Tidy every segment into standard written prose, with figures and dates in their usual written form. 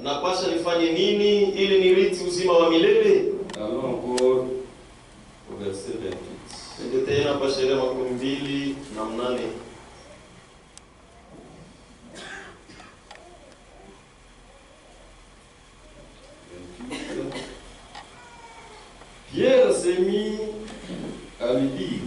Napasha nifanye nini ili nirithi uzima wa milele? Allons encore au verset 28. Ndio tena napasha ile 28. Pierre s'est mis à lui dire,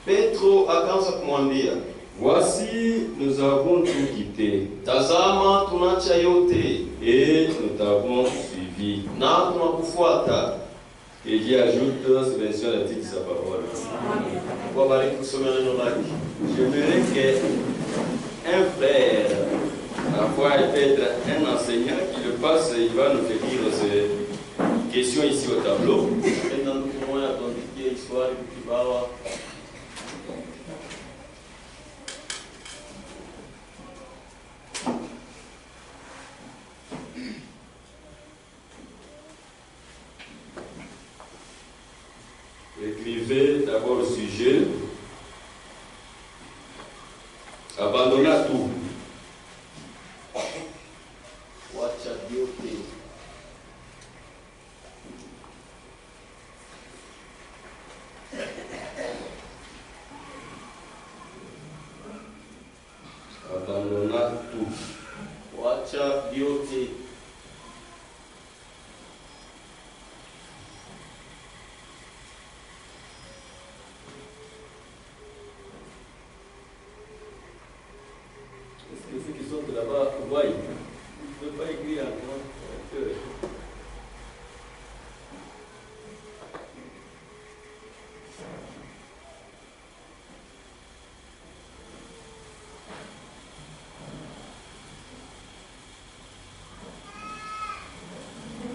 Petro akaanza kumwambia, voici, nous avons tout quitté tazama tunacha yote et nous t'avons suivi. na tunakufuata. Et Dieu ajoute cette version la titre de sa parole. Wabariki kusomea neno lake. J'aimerais qu'un frère, parfois peut-être un enseignant qui le passe, il va nous faire dire ces questions ici au tableau. Enda ndugu mmoja atuandikie swali kibawa. Écrivez d'abord le sujet. Abandonna tout. Wacha yote. Abandonna tout. Wacha yote. Est-ce que ceux qui sont là-bas voient? Ils ne peuvent pas écrire encore.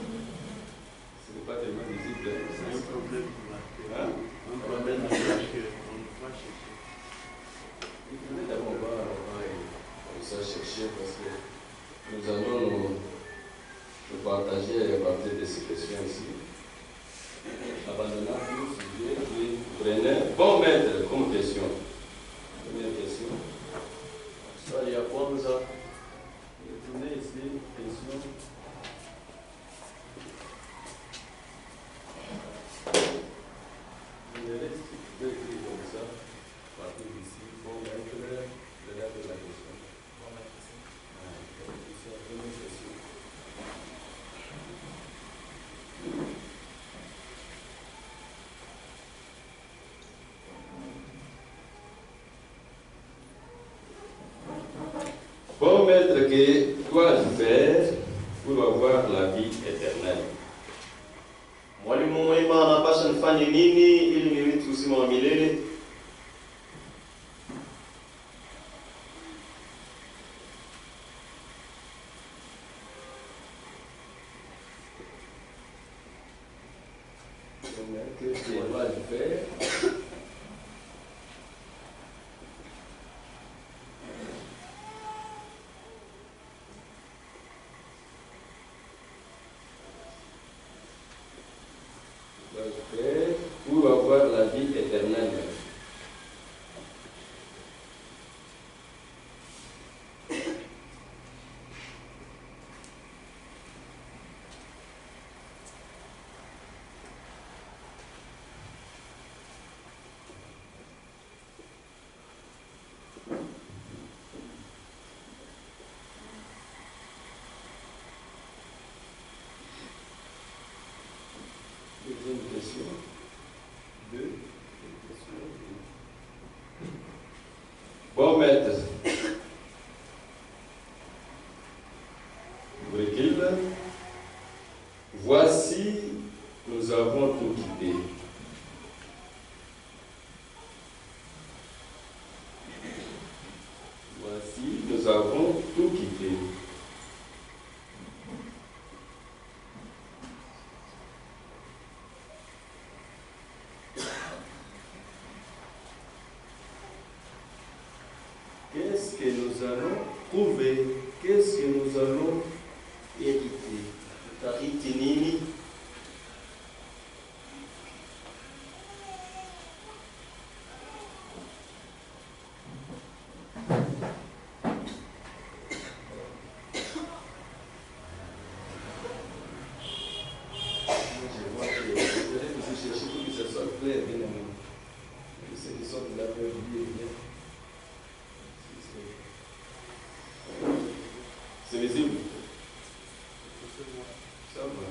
Ce n'est pas tellement visible. C'est un problème. Hein? Un problème de l'âge qu'on ne peut pas chercher. D'abord, on va ça chercher parce que nous allons nous partager à partir de ces questions ici. Abandonnant tout sujet qui prenait bon maître comme question. Première question. Swali ya kwanza, Retournez ici, question. Je vais écrire comme ça, à partir d'ici, bon maître, le date de la question. Première question. Bon maître, que dois-je faire pour avoir la vie éternelle? mwalimu mwema, napasha nifanye nini ili nirithi uzima wa milele? Que dois-je faire? Dois-je faire pour avoir la vie éternelle? Deuxième question. Deux. Bon maître, recule. Voici, nous avons tout quitté. Voici, nous avons tout quitté. Qu'est-ce que nous allons trouver? Qu'est-ce que nous allons hériter? Utarithi nini? recevoir. Ça va.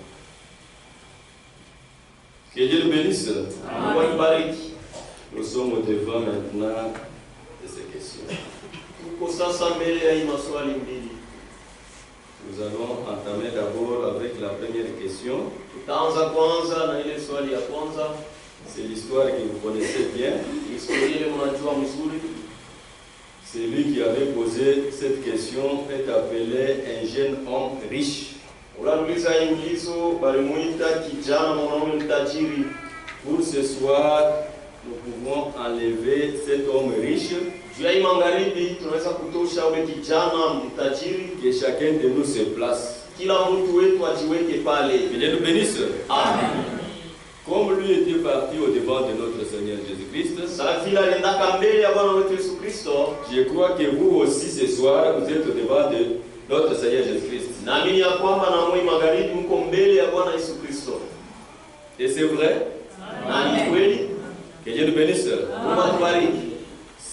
Que Dieu nous bénisse. Mungu akubariki. Nous sommes au devant maintenant de ces questions. Tuko sasa mbele ya hii maswali mbili. Nous allons entamer d'abord avec la première question. Tutaanza kwanza na ile swali ya kwanza. C'est l'histoire que vous connaissez bien. Historia ile mnajua mzuri. Celui qui avait posé cette question est appelé un jeune homme riche. Unauliza hii ulizo balimuita kijana mwanaume mtajiri. Pour ce soir, nous pouvons enlever cet homme riche, Juu ya hii magharibi tunaweza kutosha ule kijana mtajiri. que chacun de nous se place. Kila mtu wetu ajiweke pale. Que Dieu nous bénisse. Amen. Comme lui était parti au devant de notre Seigneur Jésus-Christ, Sasa vile aliendaka mbele ya Bwana wetu Yesu Kristo, je crois que vous aussi ce soir, vous êtes au devant de notre Seigneur Jésus-Christ. naamini ya kwamba na mwe magharibi mko mbele ya Bwana Yesu Kristo. Et c'est vrai, Na ni kweli. que Dieu nous bénisse. Mungu atubariki.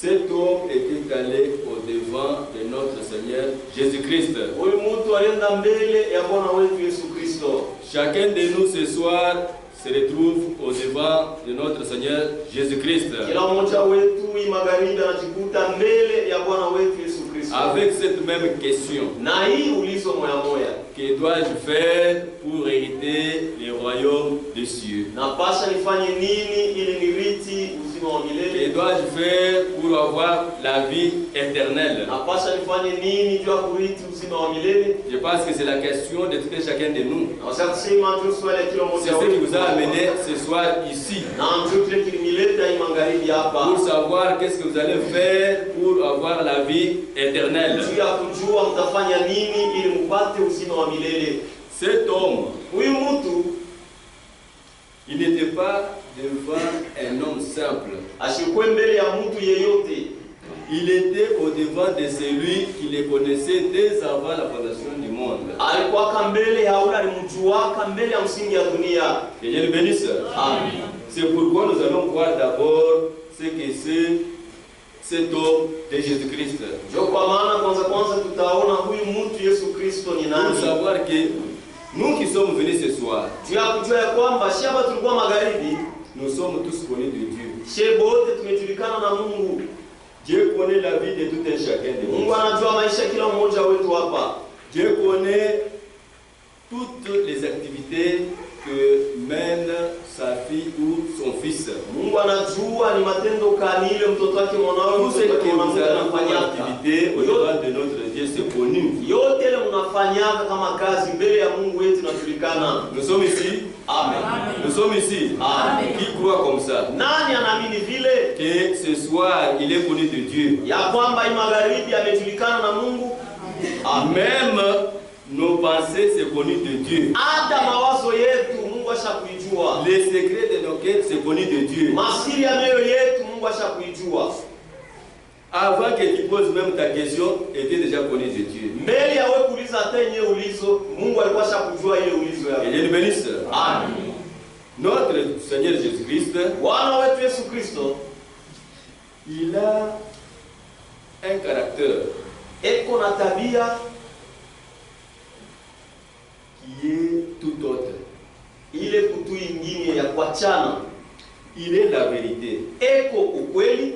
Cet homme était allé au devant de notre Seigneur Jésus-Christ. Huyu mtu alienda mbele ya Bwana wetu Yesu Kristo. Chacun de nous ce soir se retrouve au devant de notre Seigneur Jésus-Christ. Kila mmoja wetu hii magharibi anajikuta mbele ya Bwana wetu Yesu Kristo. Avec cette même question, Na hii ulizo moya moya. que dois-je faire pour hériter le royaume des cieux? Napasha nifanye nini ili niriti uzima wa Que milele? dois-je faire pour avoir la vie éternelle? Napasha nifanye nini juu ya kuriti uzima wa milele? Je pense que c'est la question de tout un chacun de nous. Na wasema kusema ndio swali ya kila C'est mmoja ce qui vous a wetu. amené ce soir ici. Na ndio kile kilimileta hii magharibi hapa. Pour savoir qu'est-ce que vous allez faire pour avoir la vie éternelle. Juu ya kujua mtafanya nini ili mpate uzima wa milele. Cet homme, Huyu mtu il n'était pas devant un homme simple. ashikwe mbele ya mtu yeyote. Il était au devant de celui qui le connaissait dès avant la fondation du monde. Alikuwa mbele ya ule alimjuaka mbele ya msingi ya dunia. Que Dieu le bénisse. Amen. C'est pourquoi nous allons voir d'abord ce que c'est cet homme de Jésus-Christ. Ndio kwa maana kwanza tutaona huyu mtu Yesu Kristo ni Pour nani. savoir que nous qui sommes venus ce soir, Juu ya kujua ya kwamba shaba tulikuwa magharibi, nous sommes tous connus de Dieu. shebote tumejulikana na Mungu. Dieu connaît la vie de tout un chacun de nous. Mungu anajua maisha kila mmoja wetu hapa. Dieu connaît toutes les activités que mène sa fille ou son fils. Mungu anajua ni matendo gani ile mtoto wake mwanawe Tout ce que vous mwanamke avez comme anafanyaka. activité au devant de notre Dieu, c'est connu. Yote ile mnafanyaka kama kazi mbele ya Mungu wetu inajulikana. Nous sommes ici. Amen. Nous sommes ici. Amen. Qui croit comme ça? Nani anaamini vile Que ce soir, il est connu de Dieu. ya kwamba hii magharibi amejulikana na Mungu? Amen. Même nos pensées, c'est connu de Dieu. Hata mawazo yetu Mungu ashakuijua. Les secrets de nos cœurs, c'est connu de Dieu. Masiri ya mioyo yetu Mungu ashakuijua. Avant que tu poses même ta question, était déjà connu de Dieu. Mbele ya wewe kuuliza hata yenyewe ulizo, Mungu alikuwa ashakujua ile ulizo yako. Et Dieu nous bénisse. Amen. Notre Seigneur Jésus-Christ, Bwana wetu Yesu Kristo il a un caractère eko na tabia qui est tout autre. ile kutu ingine ya kuachana. Il est la vérité. Eko ukweli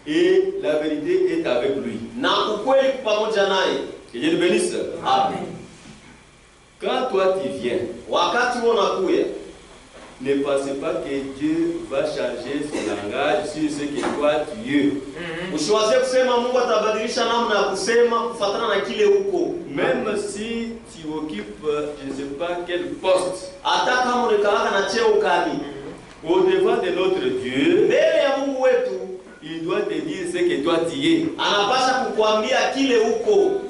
Et la vérité est avec lui. na ukweli pamoja naye. Que Dieu nous bénisse. Amen. Quand toi tu viens, Wakati unakuya, ne pensez pas que Dieu va changer son langage sur ce que toi tu es. usiwazie kusema Mungu atabadilisha namna ya kusema kufuatana na kile huko. Même si tu occupes, je ne sais pas quel poste, Hata kama unakalaka na cheo kani, au devant de notre Dieu, mbele ya Mungu wetu il doit te dire ce que toi tu es. anapasha kukuambia kile huko.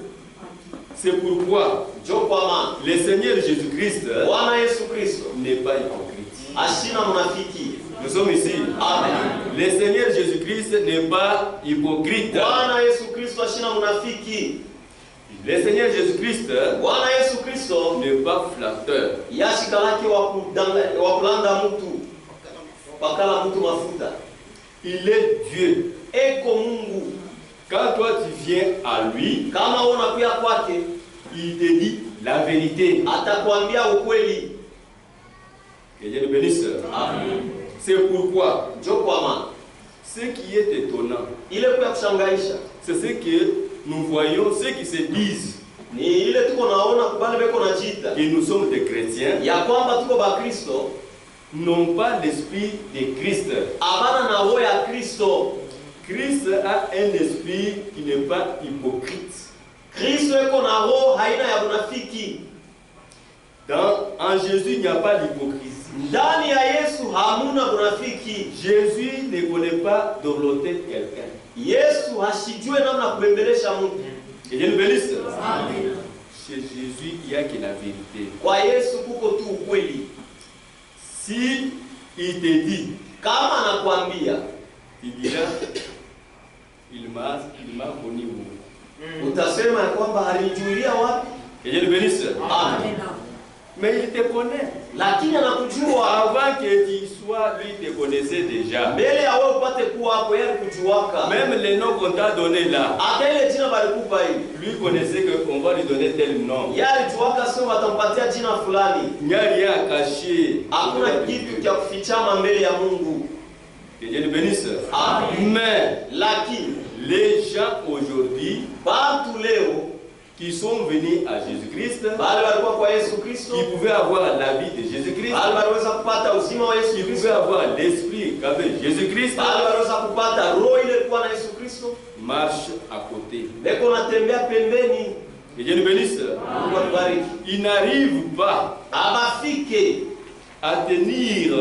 C'est pourquoi Ndio kwa maana le Seigneur Jésus-Christ Bwana Yesu Kristo n'est pas hypocrite. ashina mnafiki. Nous sommes ici. Amen. Le Seigneur Jésus-Christ n'est pas hypocrite. Bwana Yesu Kristo ashina mnafiki. Le Seigneur Jésus-Christ Bwana Yesu Kristo n'est pas flatteur. yashikalake wa kulanda mtu bakala mtu mafuta. Il est Dieu. Eko Mungu. Quand toi tu viens à lui, Kama unakuya kwake, il te dit la vérité. atakwambia ukweli. Que Dieu nous bénisse. Amen. C'est pourquoi Ndio kwa maana ce qui est étonnant, ile kwa kushangaisha c'est ce que nous voyons, ceux qui se disent ni ile tuko naona kubali beko na jita que nous sommes des chrétiens, ya kwamba tuko ba Kristo, n'ont pas l'esprit de Christ. abana na roho ya Kristo. Christ a un esprit qui n'est pas hypocrite. Kristo eko na roho haina ya unafiki. En Jésus, il n'y a pas d'hypocrisie. Ndani ya Yesu hamuna unafiki. Jésus ne connaît pas dorloter quelqu'un. Yesu hashijue namna kubembelesha mtu. Que Dieu nous bénisse. Amen. Chez Jésus, il n'y a que la vérité. Kwa Yesu kuko tu ukweli. Si il te dit, Kama anakuambia, il dira, il m'a connu où? utasema ya kwamba alijuilia wapi? Que Dieu nous bénisse. Amen. Mais il te connaît. Lakini anakujua. Avant que tu sois, lui te connaissait déjà. Mbele ya wewe upate kuwa hapo, yeye kujuaka. Même les noms qu'on t'a donné là, Hata ile jina balikupa hivi. lui connaissait qu'on va lui donner tel nom. Yeye alijuaka sio watampatia jina fulani. Il n'y a rien à cacher. Hakuna kitu cha kufichama mbele ya Mungu. Que Dieu nous bénisse. Amen. Mais Lakini les gens aujourd'hui watu leo qui sont venus à Jésus-Christ, bali walikuwa kwa Yesu Kristo, qui pouvaient avoir la vie de Jésus-Christ, bali waliweza kupata uzima wa Yesu qui Kristo, pouvaient avoir l'esprit qu'avait Jésus-Christ, bali waliweza kupata roho ile ilikuwa na Yesu Kristo, marche à côté. beko natembea pembeni. Que Dieu nous bénisse. Mungu atubariki. Ils n'arrivent pas Abafike à tenir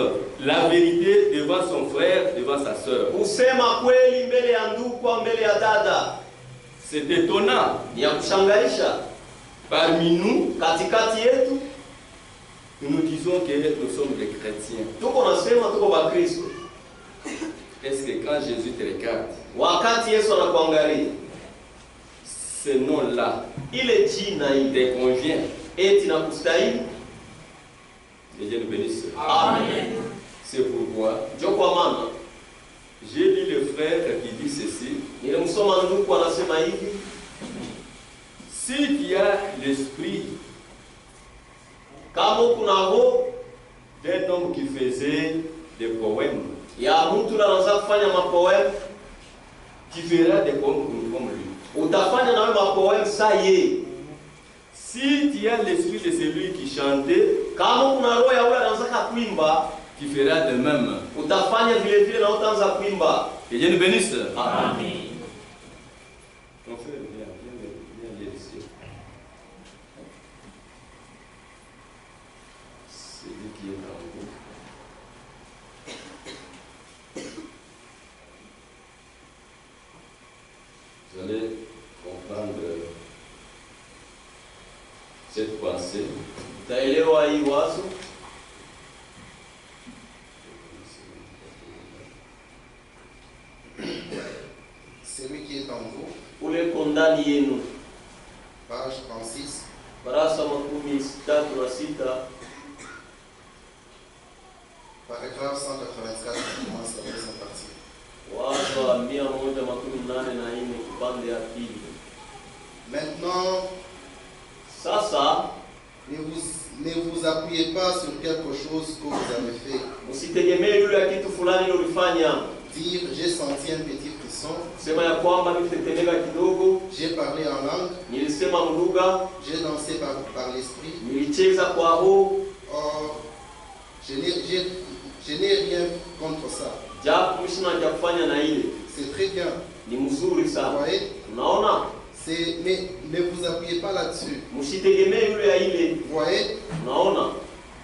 la vérité devant son frère, devant sa sœur. kusema kweli mbele ya ndugu au mbele ya dada. C'est étonnant. Ni ya kushangaisha. Parmi nous, Katikati yetu nous disons que nous sommes des chrétiens. tuko nasema tuko ba Kristo. Est-ce que quand Jésus te regarde, Wakati Yesu anakuangalia, ce nom-là, ile jina il ile te convient? eti na kustahili? Que Dieu nous bénisse. Amen. C'est pourquoi Ndio kwa maana j'ai lu le frère qui dit ceci. nilimsoma ndugu anasema hivi, Si tu as l'esprit kama kuna roho d'un homme qui faisait des poèmes, ya mtu anaanza kufanya mapoem, tu feras des poèmes comme lui. utafanya nawe mapoem saa ye. Si tu as l'esprit de celui qui chantait, Kama kuna roho ya yule anaanza kuimba, tu feras de même. utafanya vile vile na utaanza kuimba. Que Dieu nous bénisse. Amen. Mon frère, viens lire ici. C'est lui qui est en haut. Vous allez comprendre cette pensée. Utaelewa hii wazo. Celui qui est en vous, Ule kondani yenu. page 36, Barasa 36. paragraphe 184, commence la deuxième partie. Wazo wa 184 kipande ya pili. Maintenant, Sasa ne vous appuyez pas sur quelque chose que vous avez fait. msitegemee yule ya kitu fulani ile ulifanya. Dire j'ai senti un petit frisson, Sema ya kwamba nilitetemeka kidogo, j'ai parlé en langue, nilisema lugha, j'ai dansé par l'esprit. nilicheza kwa roho. Or, je n'ai rien contre ça. Japo mshina cha kufanya na ile C'est très bien. ni mzuri Vous sana. voyez, Unaona? mais ne vous appuyez pas là-dessus. Msitegemee yule ya ile. Vous voyez, Unaona?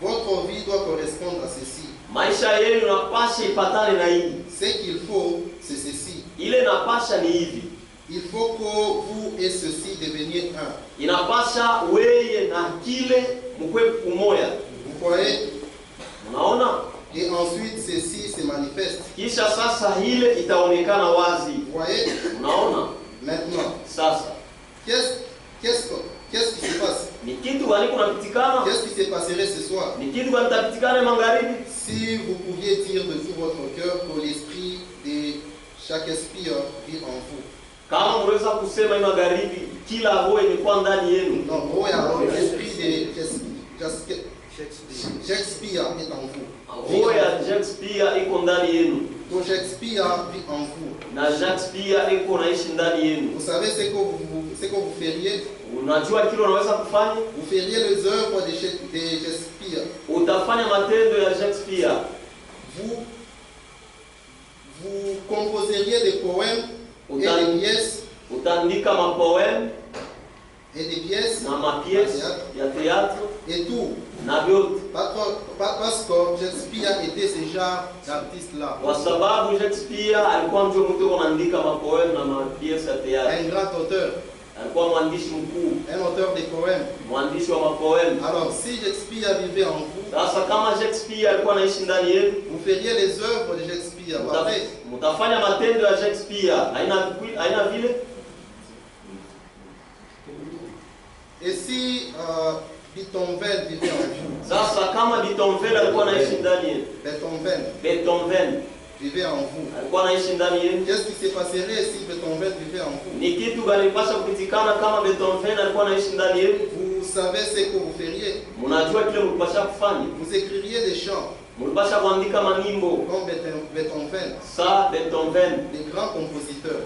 votre vie doit correspondre à ceci. Maisha yenu napasha ipatane na hii. Ce qu'il faut, c'est ceci. Ile napasha ni hivi. Il faut que vous et ceci deveniez un. Inapasha weye na kile mkwe kumoya. Vous voyez? Unaona? Et ensuite, ceci se manifeste. Kisha sasa ile itaonekana wazi. Vous voyez? Unaona? Maintenant, Sasa qu'est-ce qui se passe? ni kitu gani kunapitikana? Qu'est-ce qui se passerait ce soir? Ni kitu gani tapitikana magharibi? Si vous pouviez dire de tout votre cœur que l'esprit de chaque esprit vit en vous. Kama mnaweza kusema hii magharibi kila roho imekuwa ndani yenu. Non, l'esprit pia iko ndani yenu. Que Jacques Spia vit en vous. Na Jacques pia iko naishi ndani yenu. Vous savez ce que vous feriez? Unajua kile unaweza kufanya? Vous feriez les œuvres de Jacques Spia. Utafanya matendo ya Jacques pia. Vous composeriez des poèmes et des pièces. Utaandika mapoème Et des pièces. na mapièces ya théâtre Et tout. na vyote. Parce que Jacques Spia était ce genre d'artiste-là. Kwa sababu Jacques pia alikuwa mtu mtu anaandika mapoème na mapièces ya théâtre. Un grand auteur. Alikuwa mwandishi mkuu. Un auteur de poèmes. Mwandishi wa mapoème. Alors, si Jacques Spia vivait en vous, Sasa kama Jacques pia alikuwa anaishi ndani yenu, vous feriez les œuvres de Jacques Spia. Pareil. mtafanya matendo ya Jacques pia. Haina vile. Et si Beethoven vivait en vous, Sasa kama Beethoven alikuwa anaishi ndani yenu, Beethoven vivait en vous, alikuwa anaishi ndani yenu, qu'est-ce qui se passerait si Beethoven vivait en vous? ni kitu gani pasha kupitikana kama Beethoven alikuwa anaishi ndani yenu? Vous savez ce que vous feriez? Mnajua kile mlipasha kufanya? Vous écririez des chants Mlipasha kuandika manimbo. comme Beethoven, Sa Beethoven, des grands compositeurs.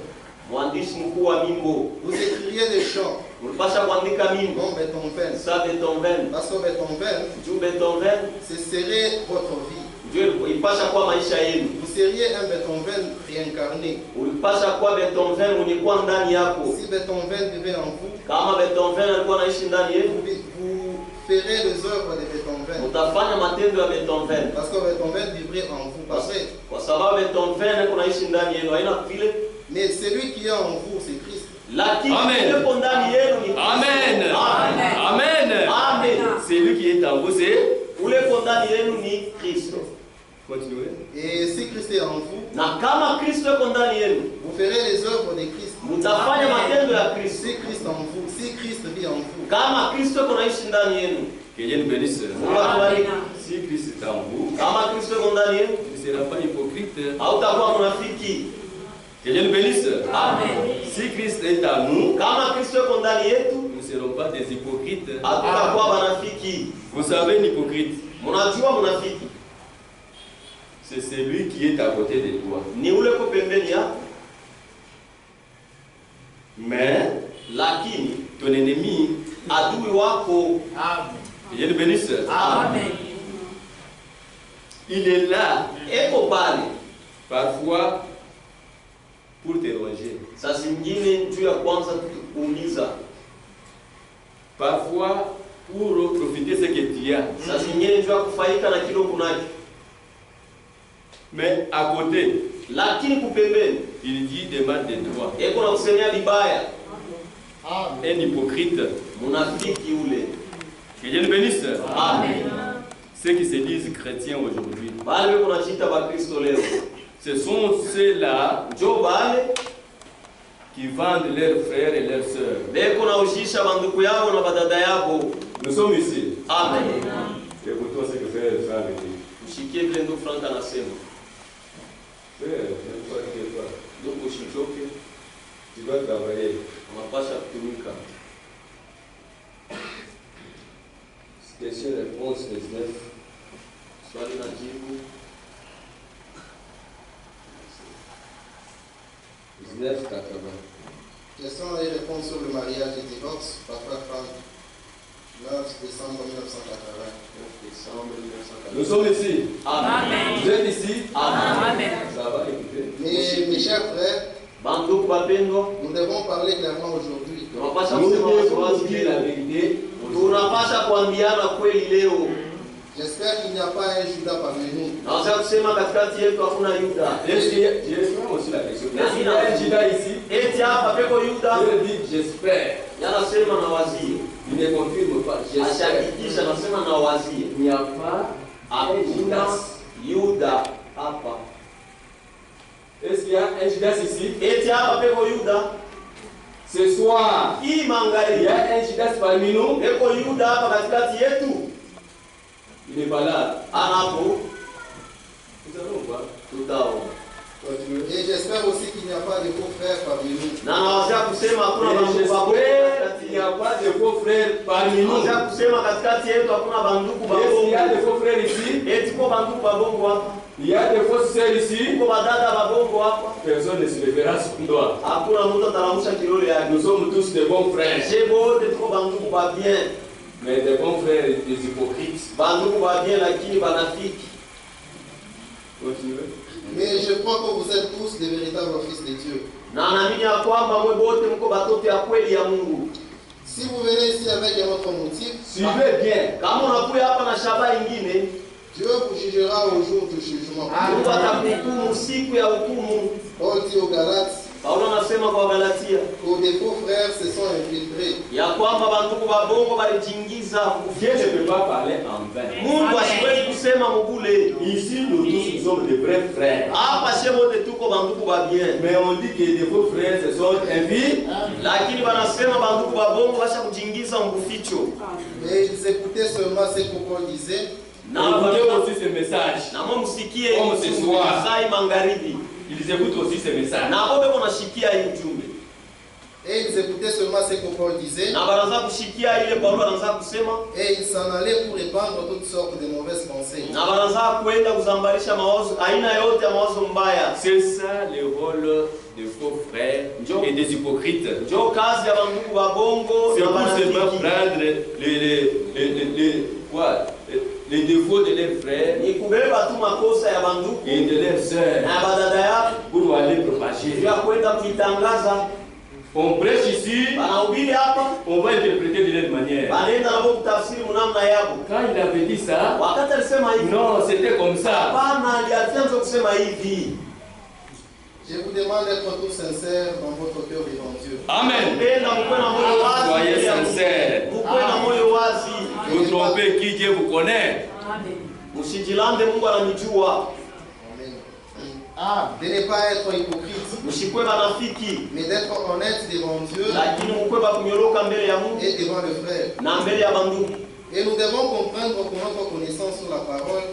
mwandishi mkuu wa mimbo. Vous écririez des chants Mlipasha kuandika mimbo. comme Beethoven. Sa Beethoven, Parce que Beethoven, juu Beethoven ce serait votre vie. ndio ipasha kuwa maisha yenu. Vous seriez un Beethoven réincarné. Ulipasha kuwa Beethoven ulikuwa ndani yako. Si Beethoven vivait en vous, Kama Beethoven alikuwa anaishi ndani yenu, vous ferez les œuvres de Beethoven. utafanya matendo ya Beethoven. Parce que Beethoven vivrait en vous. Pareil. Kwa sababu Beethoven kunaishi ndani yenu, haina vile. Mais celui qui est en vous, c'est Christ. Lakini Amen. yuko ndani yenu ni Kristo. Amen. Amen. Amen. Amen. C'est lui qui est en vous, c'est. Ule uko ndani yenu ni Kristo. Continuez. Et si Christ est en vous, Na kama Kristo yuko ndani yenu, vous ferez les œuvres de Christ. mtafanya matendo ya Kristo. Si Christ en vous, si Christ vit en vous, Kama Kristo kunaishi ndani yenu, Que Dieu nous bénisse. Mungu akubariki. Si Christ est en vous, Kama Kristo yuko ndani yenu, tu ne seras pas hypocrite. hautakuwa mnafiki. Que Dieu nous bénisse. Amen. Si Christ est en nous, Kama Kristo yuko ndani yetu, nous ne serons pas des hypocrites. hatutakuwa wanafiki. Vous savez, un hypocrite, Mnajua mnafiki c'est celui qui est à côté de toi. ni ule ko pembeni yako, Mais lakini ton ennemi, adui wako. que Dieu nous bénisse, Amen. il est là, Eko pale parfois, pour te ronger. saa zingine juu ya kwanza kuuliza, Parfois, pour profiter de ce que tu as. saa zingine juu ya kufaika na kilo kunacho, Mais à côté, lakini kupembeni il dit demande de toi. eko na kusemea vibaya. Un hypocrite. Munafiki ule. Que Dieu nous bénisse. Amen. Ceux qui se disent chrétiens aujourd'hui, Bale beko najiita Bakristo leo, ce sont ceux-là njo bale qui vendent leurs frères et leurs sœurs. beko na ushisha banduku yabo na badada yabo. Nous sommes ici. Amen. Écoutons ce que frère Franck dit. Mshikie vile ndo Frank anasema, Frère, ne sois pas. ndugu usichoke, Tu dois travailler. unapasha kutumika. Question-réponse 19. Swali na jibu 19, 80. question et réponse sur le mariage et divorce, Papa Franck, 9 décembre 1980. Décembre 1980. Nous sommes ici. Amen. Vous êtes ici. Amen. Ça va, écoutez. Mais mes chers frères, Banduku bapendwa, nous devons parler clairement aujourd'hui. tunapasha Nous kusema devons waziwazi dire la leo. vérité. Tunapasha kuambiana kweli leo. J'espère qu'il n'y a pas un Judas parmi nous. Naweza kusema katikati yetu hakuna Yuda. J'espère aussi la question. Est-ce qu'il y a un Judas ici? Eti hapa peko Yuda, Je dis j'espère. yanasema na wazie. Il ne confirme pas. J'espère. Ashahakikisha nasema na wazie. Il n'y a pas un Hakuna Judas. Yuda hapa. Est-ce qu'il y a un Judas ici? Eti hapa peko Yuda. Ce soir, Hii il y mangali. a un Judas parmi nous. Peko Yuda hapa katikati yetu. Il n'est pas là. Anapo Nous allons voir. tutaona. Et j'espère aussi qu'il n'y a pas de faux frères parmi nous. Na nawazia kusema hakuna Et bandugu babongo j'espère qu'il katikati n'y yetu. a pas de faux frères parmi nous. Nawazia kusema katikati yetu hakuna bandugu Est-ce qu'il y a babongo. des faux frères ici? Eti ko bandugu babongo hapa. Il y a des fausses sœurs ici? Ko badada babongo hapa. Personne ne se lèvera sur toi. Hakuna mtu atalamusha kilole yake. Nous sommes tous des bons frères. Chez bote tuko bandugu ba bien. Mais des bons frères et des hypocrites. Bandugu ba bien lakini banafiki. Continuez. Mais je crois que vous êtes tous des véritables fils de Dieu. Na naamini ya kwamba mwe bote mko batoto ya kweli ya Mungu. Si vous venez ici avec un autre motif, Suivez bien. Kama unakuja hapa na shaba ingine, Dieu vous jugera au jour du jugement. Mungu atakuhukumu siku ya hukumu. Paul dit aux Galates Paulo anasema kwa Galatia que des faux frères se sont infiltrés. ya kwamba bandugu babongo balijingiza Dieu ne peut pas parler en vain. Mungu asiwezi kusema mugule. Ici, nous tous, nous sommes des vrais frères. Hapa she wote tuko bandugu ba bien. Mais on dit que des faux frères se sont infiltrés. Lakini banasema bandugu babongo basha kujingiza mbuficho. Mais ils écoutaient seulement ce que Paul disait. Na Écoutez wao aussi ce message. na mwa msikie Comme ce soir. sai magharibi. Ils écoutent aussi ce message. Na wao beko nashikia hii ujumbe. Et ils écoutaient seulement ce que Paul disait. Na banaanza kushikia ile Paulo anaanza kusema Et ils s'en allaient pour répandre toutes sortes de mauvaises pensées. na banaanza kwenda kuzambarisha mawazo aina yote ya mawazo mbaya. C'est ça le rôle des faux frères et des hypocrites. Ndio kazi ya bandugu babongo C'est na pour seulement banafiki. prendre les défauts de leurs frères Ni kubeba tu makosa ya bandugu et de leurs sœurs na badada yao pour aller propager. ya kwenda kuitangaza. On prêche ici, Banahubiri hapa, on va interpréter de leur manière. banaenda nabo kutafsiri mnamna yabo. Quand il avait dit ça, Wakati alisema hivi, non, c'était comme ça. hapana, alianza kusema hivi. Je vous demande d'être tous sincères dans votre cœur devant Dieu. Amen. Mpenda mkwe na moyo wazi. Soyez sincères. Mkwe na moyo wazi. Vous trompez qui Dieu vous connaît. Msijilande, Mungu ananijua. Amen. De ne pas être hypocrite, Mshikwe banafiki, mais d'être honnête devant Dieu lakini mkwe bakunyoroka mbele ya Mungu et devant le frère. na mbele ya bandugu. Et nous devons comprendre que notre connaissance sur la parole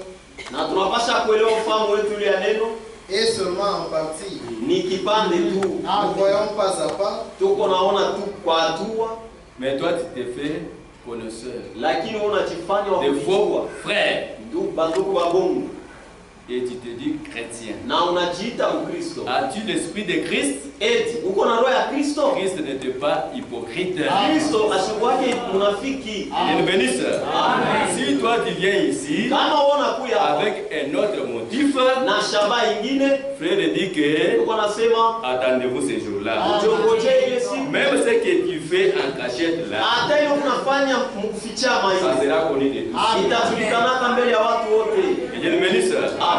Na tunapasha kuelewa ufahamu wetu ile ya neno est seulement en partie. ni kipande tu. Nous voyons pas à pas, Tuko naona tu kwa hatua, Mais toi, tu t'es fait connaisseur. lakini unajifanya wa Des kujua. faux frères. Ndugu bandugu wa Mungu, Et tu te dis chrétien. na unajiita Mkristo. As-tu l'esprit de Christ? Eti uko na roho ya Kristo? Christ n'était pas hypocrite. Kristo asikuwake munafiki. Il nous bénisse. Amen. Si toi tu viens ici Kama uona kuya hapa avec un autre motif, na shaba ingine, frère dit que uko nasema attendez-vous ces jours-là. ujongoje ile siku. Même ce que tu fais en cachette là, Hata ile unafanya mkufichama ça hivi, sera connu de tous. itajulikanaka mbele ya watu wote. Que Dieu nous bénisse. Amen.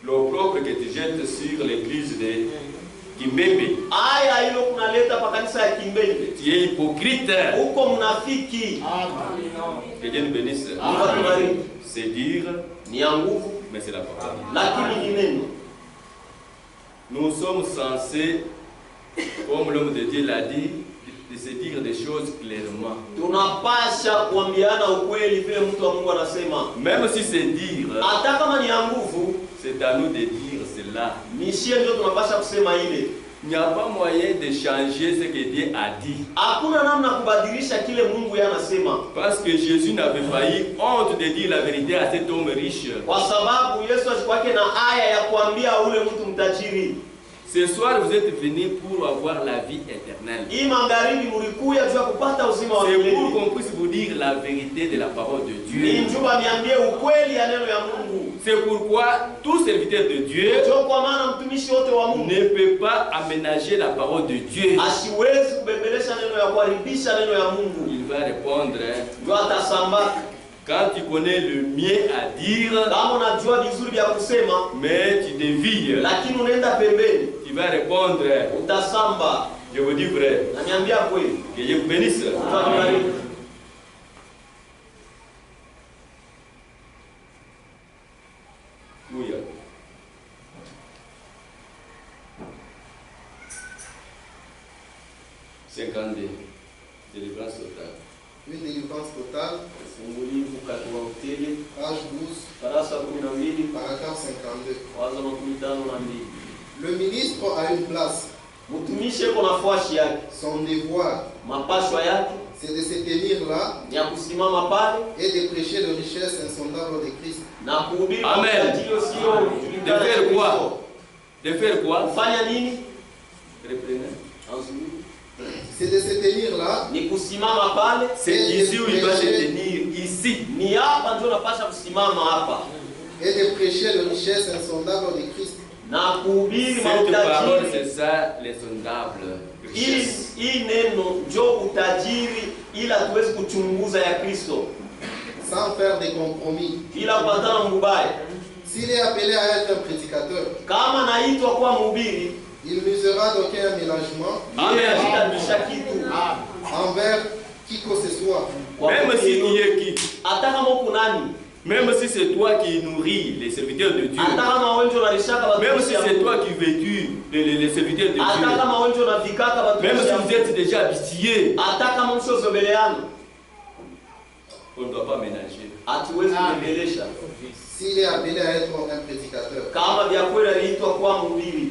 L'opprobre que tu jettes sur l'église de Kimbembe, Aya hilo kunaleta pa kanisa ya Kimbembe. tu es hypocrite. Uko mnafiki. Que Dieu nous bénisse. Mungu atubariki. C'est dire, Ni ya nguvu, mais c'est la parole. lakini ni neno. Nous sommes censés, comme l'homme de Dieu l'a dit, de se dire des choses clairement. Tunapasha kuambiana ukweli vile mtu wa Mungu anasema. Même si c'est dire, Hata kama ni ya nguvu, c'est à nous de dire cela. ni shie ndio tunapasha kusema ile. Il n'y a pas moyen de changer ce que Dieu a dit. Hakuna namna kubadilisha kile Mungu yeye anasema. Parce que Jésus n'avait pas eu honte de dire la vérité à cet homme riche. Kwa sababu Yesu alikuwake na aya ya kuambia ule mtu mtajiri. Ce soir, vous êtes venus pour avoir la vie éternelle. Hii magharibi mlikuja juu ya kupata uzima wa C'est pour milele. qu'on puisse vous dire la vérité de la parole de Ni Dieu. njuba niambie ukweli ya neno ya Mungu. C'est pourquoi tout serviteur de Dieu Ndio kwa maana mtumishi wote wa Mungu ne peut pas aménager la parole de Dieu. asiwezi kubembelesha neno ya kuharibisha neno ya Mungu. Il va répondre, Ndio atasambaka. quand tu connais le mieux à dire, Kama unajua vizuri vya kusema mais tu dévies, lakini unaenda pembeni, tu vas répondre, utasamba. je vous dis vrai, Na niambia kweli. que Dieu vous bénisse. Mungu atubariki. Oui. 52. Délivrance totale. Une délivrance totale, ufungulivu katika hoteli, page 12, darasa 12, paragraphe 52. wazo 52. Le ministre a une place. Mtumishi yuko nafasi yake, Son devoir, mapashwa yake c'est de se tenir là ni ya kusimama pale et de prêcher les richesses insondables de Christ. na kuhubiri Amen. utajiri usio De faire quoi? De faire quoi? Kufanya nini? Reprenez. C'est de se tenir là Ni kusimama pale. C'est ici où il doit se tenir. Ici. Ni hapa ndio unapasha kusimama hapa et de prêcher les richesses insondables de Christ. na kuhubiri Cette parole, utajiri. c'est ça, les sondables. Hii neno ndio utajiri, ila tuwezi kuchunguza ya Kristo Sans faire de compromis. ila kupatana mbaya. S'il est appelé à être un prédicateur, Kama naitwa kuwa mhubiri, il n'usera d'aucun ménagement yeye asitabisha kitu envers qui que ce soit. kwa Même mtu si yeyote. tu es qui, Hata kama uko nani, même si c'est toi qui nourris les serviteurs de Dieu, hata kama wewe ndio unalishaka watu, même si c'est toi qui vêtus les serviteurs de hata Dieu, kama wewe ndio unavikaka watu, même si vous êtes déjà habitués, hata kama msozobeleana, on ne doit pas ménager. hatuwezi kuendelesha. S'il est appelé à être un prédicateur. Kama vya kweli aliitwa kuwa mhubiri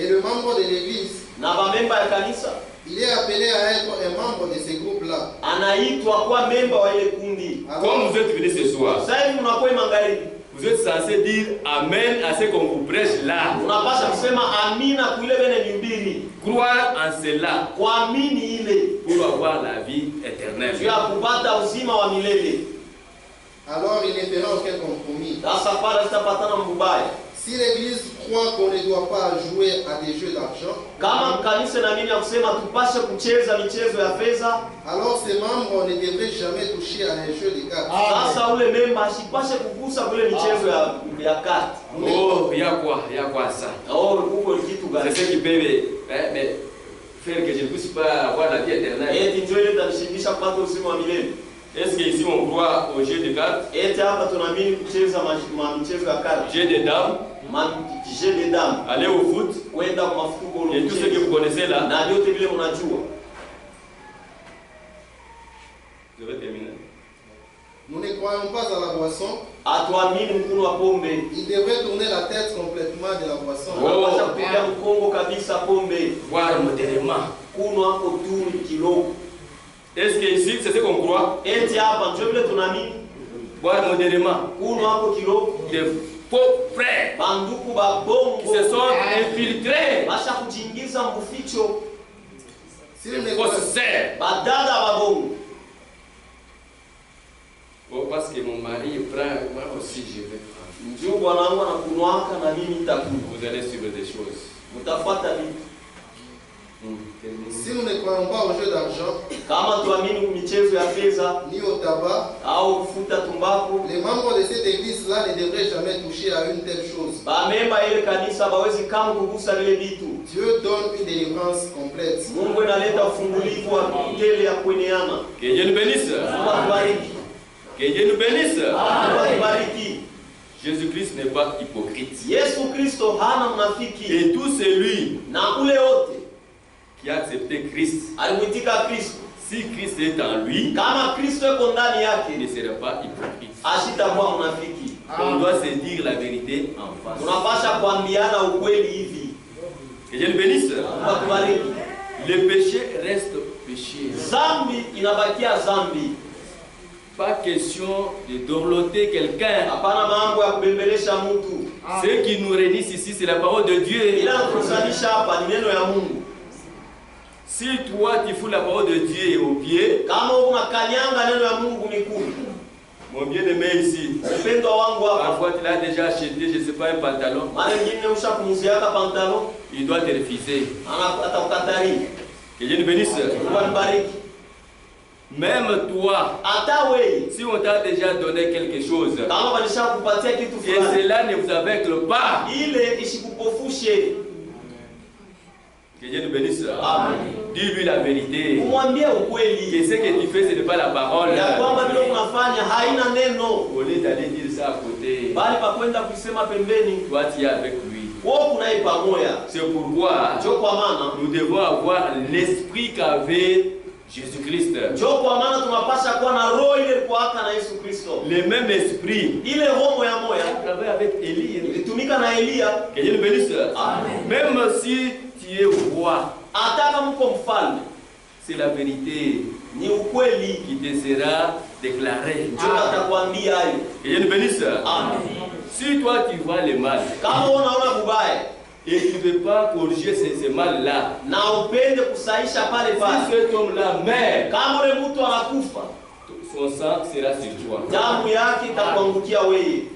Et le membre de l'église, na bamemba ya kanisa, il est appelé à être un membre de ces groupes-là. anaitwa kuwa memba wa ile kundi. Comme vous êtes venus ce soir, Sasa hivi mnakuwa magharibi, vous êtes censé dire Amen à ce qu'on vous prêche là. unapasha kusema amina kuile bene nihubiri, Croire en cela kuamini ile pour avoir la vie juu éternelle. ya kupata uzima wa milele. Alors il ne fera aucun compromis. Sasa pale sitapatana mbaya. Si l'église croit qu'on ne doit pas jouer à des jeux d'argent, Kama kanisa na mimi ya kusema tupashe kucheza michezo ya fedha, alors ces membres ne devraient jamais toucher à les jeux de cartes. sasa ule memba asipashe kugusa kule michezo ya kati. Oh, il y a quoi ça? Oh, huko ni kitu C'est gani? ce qui peut mais faire que je ne puisse pas avoir la vie éternelle. Eti ndio ile itanishindisha kupata uzima wa milele. Est-ce qu'ici on croit au jeu de cartes, Eti hapa tunaamini kucheza michezo ya kati, jeu de dames, jeu de dames, aller au foot kwenda kwa mafuko et tout ce que vous connaissez là? na vyote vile mnajua. Je vais terminer. Nous ne croyons pas à la boisson. Hatuamini mkuno wa pombe. Il devrait tourner la tête complètement de la boisson. Tunapasha kupiga mkongo kabisa pombe, Boire modérément. kuno hapo tu kidogo. Est-ce que ici c'est ce qu'on croit? Eti hapa ndio vile tunaamini, Boire modérément. kuno hapo kidogo. Des faux frères Banduku ba bongo qui se sont infiltrés, basha kujiingiza mbuficho, Si nous ne des croyons fausses sœurs. badada ba bongo. Oh, parce que mon mari prend, moi aussi je vais prendre. Njoo bwana wangu anakunwaka na mimi nitakunywa. Vous allez suivre des choses. Mtafuata vipi? si nous ne croyons pas aux jeux d'argent, Kama tuamini michezo ya fedha ni au tabac, au kufuta tumbaku, les membres de cette église-là ne devraient jamais toucher à une telle chose. bamemba ile kanisa bawezi kama kugusa vile vitu. Dieu donne une délivrance complète. Mungu analeta ufungulivu wa tele ya kueneana. Que Dieu nous bénisse. Mungu atubariki. Que Dieu nous bénisse. Mungu atubariki. Jésus-Christ n'est pas hypocrite. Yesu Kristo hana mnafiki. Et tout celui Na ule wote qui a accepté Christ, alimwitika Kristo. si Christ est en lui, Kama Kristo yuko ndani il ne yake, sera pas hypocrite. asitakuwa mnafiki. On doit se dire la vérité en face. Tunapasha kuambiana ukweli hivi. Que Dieu nous bénisse. Mungu atubariki. Le péché reste péché. Zambi inabakia zambi. Pas question de dorloter quelqu'un. Hapana mambo ya kubembelesha mtu. Ce qui nous réunit ici, c'est la parole de Dieu. Ila nakusalisha hapa ni neno ya Mungu. Si toi tu fous la parole de Dieu au pied, Kama unakanyanga neno ya Mungu miguu, mon bien-aimé ici, mpendwa wangu hapa, parfois tu l'as déjà acheté, je ne sais pas, un pantalon, mara nyingine ushakumziaka pantalon, il doit te refuser. atakukatari. Que Dieu nous bénisse. Mungu anibariki. Même toi, Hata wewe si on t'a déjà donné quelque chose, kama walishakupatia kitu et fulani, cela ne vous aveugle pas, ile isikupofushe. que Dieu nous bénisse. Amen. Dis-lui la vérité. Umwambie ukweli Que ce que tu fais, ce n'est pas la parole. ya kwamba vile unafanya haina neno, Au lieu d'aller dire ça à côté, bali pa kwenda kusema pembeni, toi tu es avec lui. wewe kunaye pamoja. C'est pourquoi Ndio kwa maana nous devons avoir l'esprit qu'avait Jésus-Christ. Njoo kwa maana tunapasha kuwa na roho ile ilikuwa na Yesu Kristo. Le même esprit Ile roho ya moya travaille avec Élie. ilitumika na Elia. Que Dieu le bénisse. Amen. Même si tu es roi, Ataka mko mfalme, c'est la vérité ni ukweli qui te sera déclarée. njoo atakwambia hayo. Que Dieu le bénisse. Amen. Si toi tu vois le mal Kama unaona kubaya et tu ne veux pas corriger ce mal-là, na upende kusaisha pale si pale, cet homme-là meurt, kama ule mtu anakufa, son sang sera sur toi. damu yake itakuangukia wewe.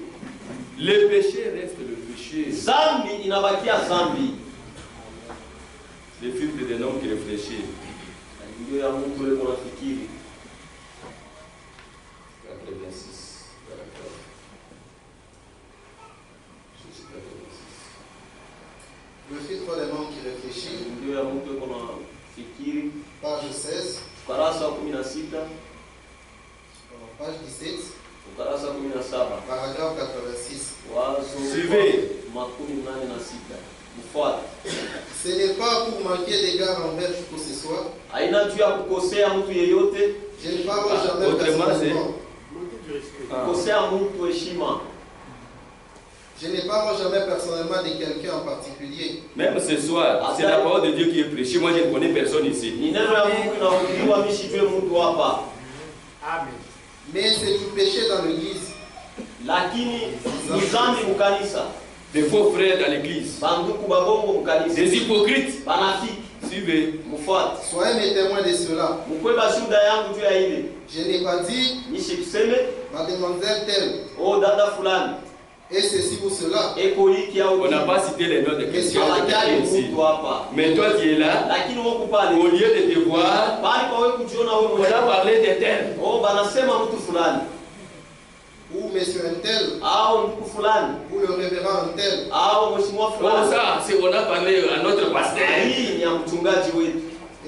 Le péché reste le péché. Zambi inabakia zambi. Le filtre d'un homme qui réfléchit. Ndio ya mtu ule unafikiri. 86. Le filtre d'un homme qui réfléchit, Ndio ya mtu ule unafikiri. page 16, Ukarasa wa 16, page 17, ukarasa wa 17. paragraphe 86. Wazo Suivez. 86. Mfuate. Ce n'est pas pour manquer d'égard envers qui que ce soit. Haina juu ya kukosea mtu yeyote, Je ne parle jamais autrement, personnellement. Manquer du respect. kukosea mtu heshima. Je ne parle jamais personnellement de quelqu'un en particulier. Même ce soir, c'est la parole de Dieu qui est prêchée. Moi, je ne connais personne ici. Ni neno ya Mungu inahubiriwa, mimi sijue mtu hapa. Amen. Mais c'est du péché dans l'église. Lakini ni dhambi mkanisa. Des faux frères dans l'église. Banduku babongo mkanisa. Des hypocrites. Banafiki. Suivez. Mfuate. Soyez mes témoins de cela. Mkweba shuhuda yangu juu ya ile. Je n'ai pas dit, Nishi kuseme, mademoiselle telle, o dada fulani, et ceci ou cela. eko hiki au On n'a pas cité les noms de quelqu'un hawajali ici. mtu hapa. Mais toi, tu es là. Lakini wako Au pale. lieu de te voir, Bali kwa wewe kujiona wewe on a mwenyewe. parlé de tel. Oh, banasema mtu fulani Ou monsieur un tel, au mtu fulani ou le révérend un tel. au mheshimiwa Oh, fulani. ça, c'est on a parlé à notre pasteur. Hii ni ya mchungaji wetu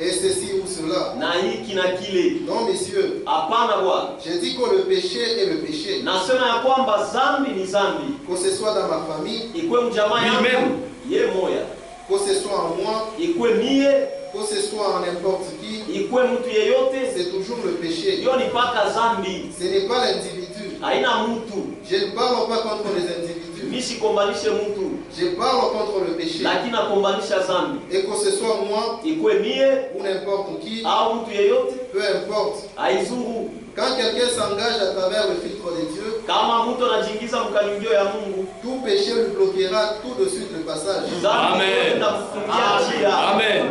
Et ceci ou cela. na hiki na kile. Non, messieurs, Hapana bwana, j'ai dit que le péché est le péché. nasema ya kwamba zambi ni zambi, Que ce soit dans ma famille, ikwe mjamaa yangu Lui-même. ye moya, que ce soit en moi, ikwe mie, que ce soit en n'importe qui, ikwe mtu yeyote, c'est toujours le péché. hiyo ni paka zambi, Ce n'est pas l'individu. haina mtu. Je ne parle pas contre les individus. Mimi sikombanishe mtu, Je parle contre le péché. lakini nakombanisha zambi, Et que ce soit moi ikwe mie ou n'importe qui, au mtu yeyote, peu importe. haizuru. Quand quelqu'un s'engage à travers le filtre de Dieu, Kama mtu anajiingiza mkanyungio ya Mungu, tout péché lui bloquera tout de suite le passage. zambi Amen. inamfungia njia. Amen.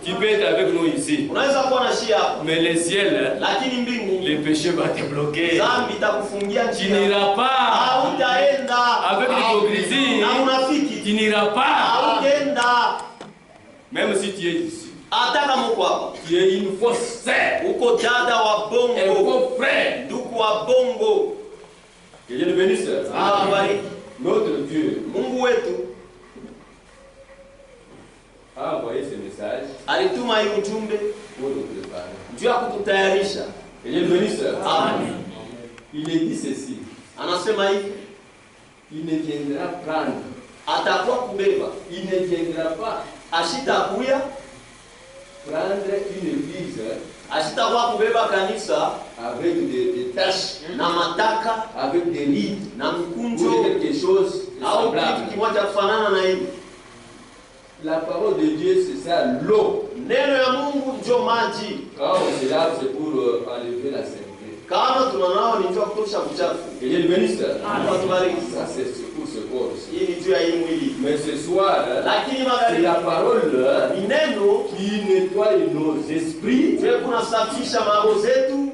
Tu peux être avec nous ici. Unaweza kuwa na shia hapa, Mais le ciel, lakini mbingu le péché va te bloquer. zambi itakufungia Tu njia. n'iras pas Hautaenda avec l'hypocrisie. na unafiki, Tu n'iras pas. hautaenda Même si tu es ici. hata kama uko hapa, Tu es une fausse sœur. uko dada wa Un bongo, faux frère. ndugu wa bongo. Que Dieu le bénisse. Awabariki. Notre Dieu Mungu wetu a envoyé ce message alituma hii ujumbe pour nous préparer. juu ya kututayarisha. Que Dieu le bénisse. Amen. Il est dit ceci. Anasema hivi, Il ne viendra prendre. atakuwa kubeba, Il ne viendra pas ashitakuya, prendre une église ashitakuwa kubeba kanisa avec des taches, na mataka avec des rides, na ou mkunjo quelque chose de au kitu semblable. kimoja kufanana na hivi. La parole de Dieu, c'est ça, l'eau. Neno ya Mungu ndio maji. Quand on se lave, c'est pour enlever la saleté. Kama tunanao ni njoo kutosha uchafu. Que Dieu le bénisse. Mungu atubariki. Ça, c'est pour ce corps aussi. Hii ni juu ya hii mwili. Mais ce soir, Lakini c'est magharibi la parole ni neno qui nettoie nos esprits, ndio kunasafisha maroho zetu,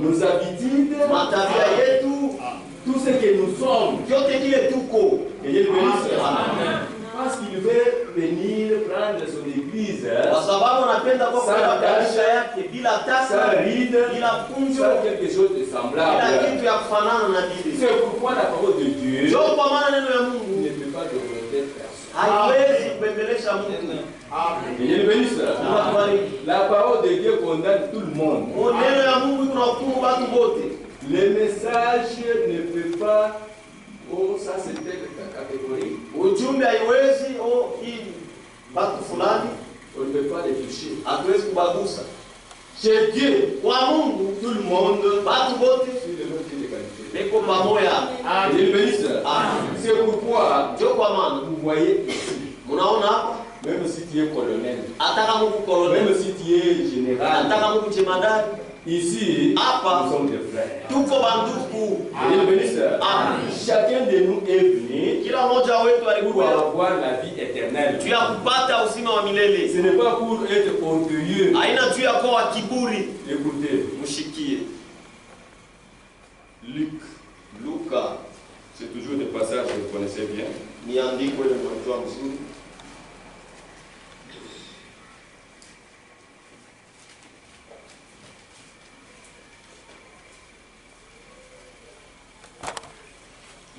nos habitudes, matabia yetu, tout ce que nous sommes. vyote kile tuko. Que Dieu le bénisse. Amen. Parce qu'il veut venir prendre son église Kwa sababu anapenda kwa Sans kubeba tache, kanisa yake bila sans taka, ride, bila mkunjo, sans quelque chose de bila semblable. kitu ya kufanana na vile. C'est pourquoi la parole de Dieu Ndio kwa maana neno ya ne Mungu peut pas développer personne. haiwezi kubembelesha mtu. Que Dieu le bénisse. Mungu atubariki. La parole de Dieu condamne tout le monde. Neno ya Mungu iko na hukumu watu wote. Le message ne peut pas. Oh, ça c'était la catégorie. Ujumbe haiwezi hii watu fulani On ne peut pas les toucher. hatuwezi kubagusa. Chez Dieu, Kwa Mungu tout le monde watu wote sur le même pied d'égalité. beko pamoja. Et le ministre, Amen. c'est pourquoi Ndio kwa maana vous voyez, mnaona hapa même si tu es colonel, hata kama uko kolonel, même si tu es hata général, kama uko jemadari, ici, hapa nous sommes des frères. tuko banduku. Et le ministre, Amen. chacun de nous est venu Kila mmoja wetu pour alikuja avoir la vie éternelle. juu ya kupata uzima wa milele. Ce n'est pas pour être orgueilleux. Haina juu ya kuwa kiburi. Écoutez, Mshikie Luc, Luka, c'est toujours des passages que vous connaissez bien. ni andiko ile mwanzo mzuri.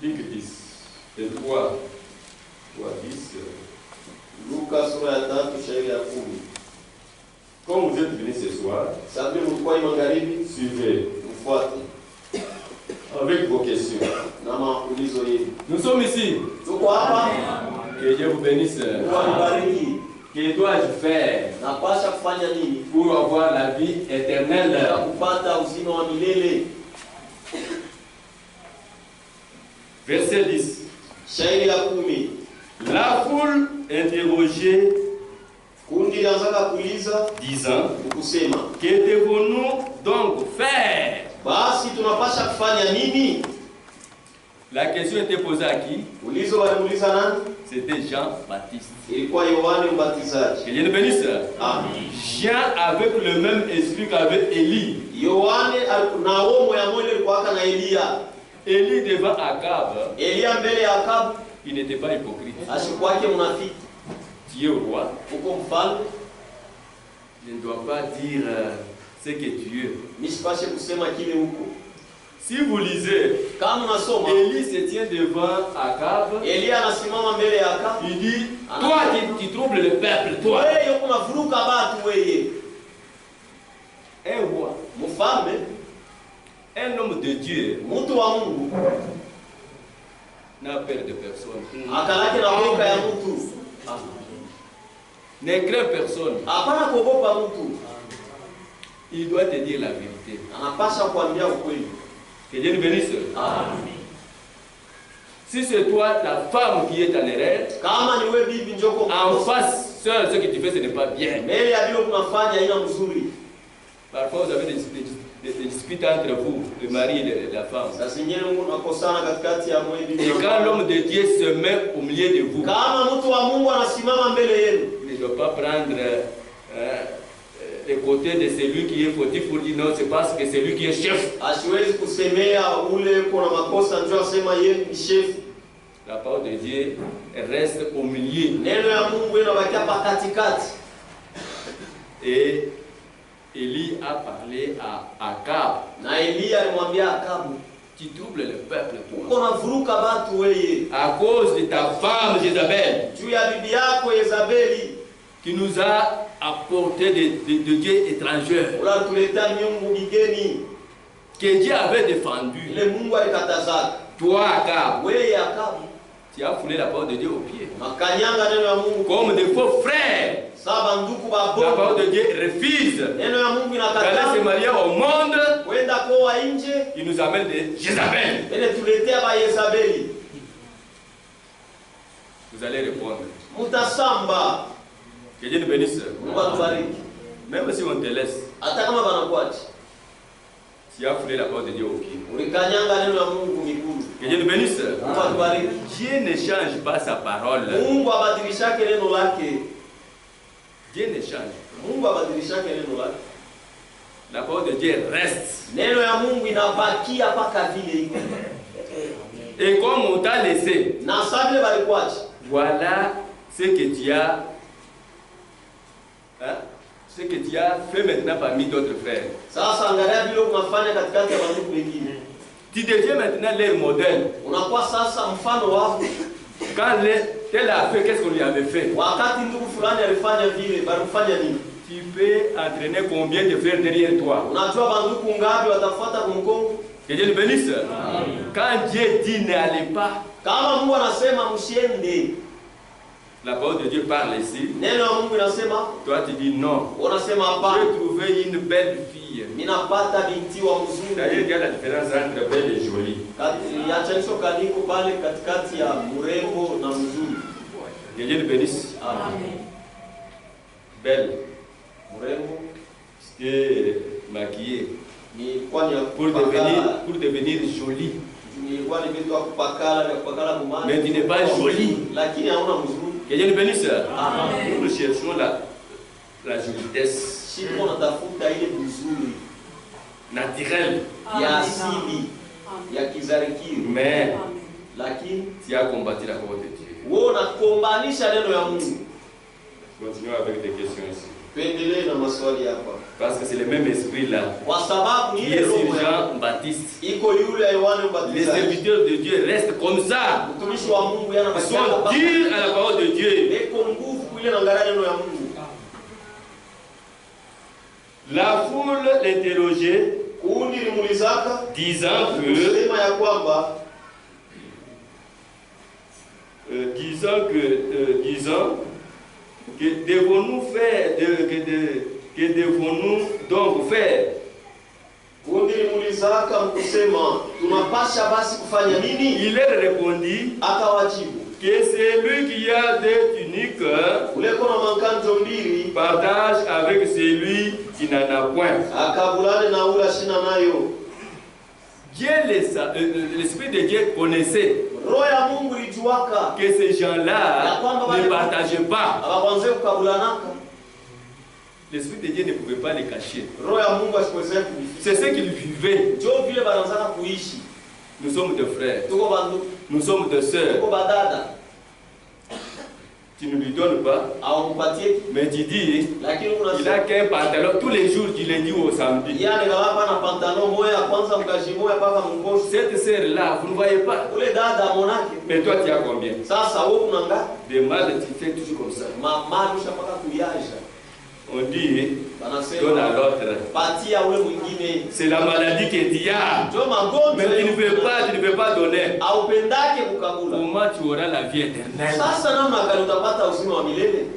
Luc 10, et 3, 10. Luka sura ya 3 shairi ya 10. Comme vous êtes venus ce soir, Sababu mlikuwa magharibi, suivez mfuate avec vos questions. na maulizo yenu. Nous sommes ici. Tuko hapa, Que Dieu vous bénisse. Mungu anibariki. Que dois-je faire Napasha kufanya nini pour avoir la vie éternelle? na kupata uzima wa milele? Verset 10. Shairi ya 10. La foule interrogeait, Kundi lianzaka kuuliza disant, kusema, que devons-nous donc faire? basi tunapasha kufanya nini? La question était posée à qui? Ulizo walimuuliza nani? C'était Jean-Baptiste. Ilikuwa Yohane Mbatizaji. Que Dieu le bénisse. Amen. Jean avec le même esprit qu'avait Élie. Yohane na roho ya moyo ilikuwa na Elia. Élie devant Akab, Elia mbele ya Akabu il n'était pas hypocrite. ashikwake mnafiki. Tu es roi. Uko mfalme, Je ne dois pas dire ce que tu es. nisipashe kusema kile huko. Si vous lisez, Kama unasoma Élie se tient devant Akab. Elia anasimama mbele ya Akabu. Il dit, toi tu troubles le peuple, toi. Wewe unavuruka watu wewe. Un roi, Mfalme, un homme de Dieu, mtu wa Mungu, n'a peur de personne. akalake na roho ya mtu. Ne craint personne. Hapana kuogopa mtu. Il doit te dire la vérité. Anapasha kuambia ukweli. Que Dieu nous bénisse. Amen. Si c'est toi, la femme qui est en erreur, Kama ni wewe bibi njoko en face, seul ce que tu fais, ce n'est pas bien. mbele ya bilo kunafanya haina mzuri. Parfois, vous avez des disputes entre vous, le mari et la femme. Sasa zingine Mungu nakosana katikati ya mwe bibi. Et quand l'homme de Dieu se met au milieu de vous, Kama mtu wa Mungu anasimama mbele yenu, il ne doit pas prendre les côtés de celui qui est fautif pour dire non, c'est parce que c'est lui qui est chef. asiwezi kusemea ule kuna makosa ndio asema yeye ni chef. La parole de Dieu reste au milieu. Neno ya Mungu inabaki hapa katikati. Et Élie a parlé à Akab. Na Elia alimwambia Akabu, Tu troubles le peuple, toi. uko navuruka watu wewe À cause de ta femme Jézabel, juu ya bibi yako Yezabeli, qui nous a apporté de dieux étrangers, unatuleta miungu migeni que Dieu avait défendu. ile Mungu alikatazaka. Toi, Akab, Wewe Akabu tu as foulé la parole de Dieu aux pieds. makanyanga neno ya Mungu Comme des faux frères, saba nduku la babo. parole de Dieu refuse Neno ya Mungu d'aller se inakataa marier au monde. kwenda koa nje, Il nous amène de Jézabel. ile tuletea ba Yezabeli. Vous allez répondre. Mutasamba. Que Dieu nous bénisse. Mungu atubariki. Même si on te laisse, Hata kama banakuacha, tu as foulé la parole de Dieu aux pieds. ulikanyanga neno ya Mungu miguu. Que Dieu nous bénisse. Mungu atubariki. Dieu ne change pas sa parole. Mungu abadilishake neno lake. Dieu ne change. Mungu abadilishake neno lake. La parole de Dieu reste. Neno ya Mungu inabakia paka vile iko. Et comme on t'a laissé, Na sabile balikuacha. voilà ce que tu as, ce que tu as fait maintenant parmi d'autres frères. Sasa angalia vile unafanya katikati ya watu wengine. Tu deviens maintenant leur modèle. Unakuwa sasa mfano wao. Quand tel a fait, qu'est-ce qu'on lui avait fait? Wakati ndugu fulani alifanya vile, balifanya nini? Tu peux entraîner combien de frères derrière toi? Unajua banduku ngapi watafuata kumkongo? Que Dieu le bénisse. Quand Dieu dit n'allez pas, Kama Mungu anasema msiende, La parole de Dieu parle ici. Neno la Mungu inasema, Toi tu dis non. unasema hapana. J'ai trouvé une belle fille. Ninapata binti wa mzuri. D'ailleurs, il y a la différence entre belle et jolie. Yachanisho kaniko pale katikati ya mrembo na mzuri. Que Dieu le bénisse. Amen. Belle. Mrembo. C'était maquillée. Ni kwani ya Pour devenir jolie. Nilikuwa nimeitwa kupakala kumana. Mais tu n'es pas jolie. Lakini hauna mzuri. Que Dieu le bénisse. Amen. Nous cherchons la jolitesse. Shiko natafuta ile mzuri. Naturelle. Ya asili. Ya kizarikiri. Mais lakini tu as combattu la parole de Dieu. Wewe unakombanisha neno ya Mungu. Continuons avec des questions ici. Tuendelee na maswali hapa. Parce que c'est le même esprit là. Kwa sababu ni ile roho ya Jean-Baptiste. Iko yule Yohane Les Mbatizaji. serviteurs de Dieu restent comme ça. Mtumishi wa Mungu yana Ils sont durs à la parole de Dieu. Eko nguvu ile naangalia neno ya Mungu. La foule l'interrogeait, Kundi limulizaka disant sema ya kwamba que devons-nous faire, que devons-nous donc faire? Kundi limulizaka mkusema tunapasha basi kufanya nini? Il leur répondit Akawajibu que celui qui a des tuniques uleko na mankanjo mbili partage avec celui qui n'en a point. akabulane na ula shina nayo. Dieu l'Esprit de Dieu connaissait Roho ya Mungu lijuaka que ces gens-là ne partageaient pas. abaanze kukabulanaka. L'Esprit de Dieu ne pouvait pas les cacher. Roho ya Mungu asiweze kuficha. C'est ce qu'ils vivaient. Ndio vile banazana kuishi. Nous sommes des frères. Tuko bandu, Nous sommes des sœurs. tuko badada. Tu ne lui donnes pas, Awakupatie mais tu dis, lakini il unasema a qu'un pantalon tous les jours du lundi au samedi. yani galapa na pantalon moya kwanza mkashimoya paka mngosho. Cette sœur-là, vous ne voyez pas. Ule dada monake. Mais toi, tu as combien? Sasa wewe unanga Des mal, tu fais toujours comme ça. mama ushapaka kuyaja. On dit, donne à Banasema l'autre. patia ule mwingine. C'est la maladie que tu as. Ndio magonjwa. Mais tu ne peux pas donner. Aupendake kukabula. Comment tu auras la vie éternelle? Sasa namna gani utapata uzima wa milele?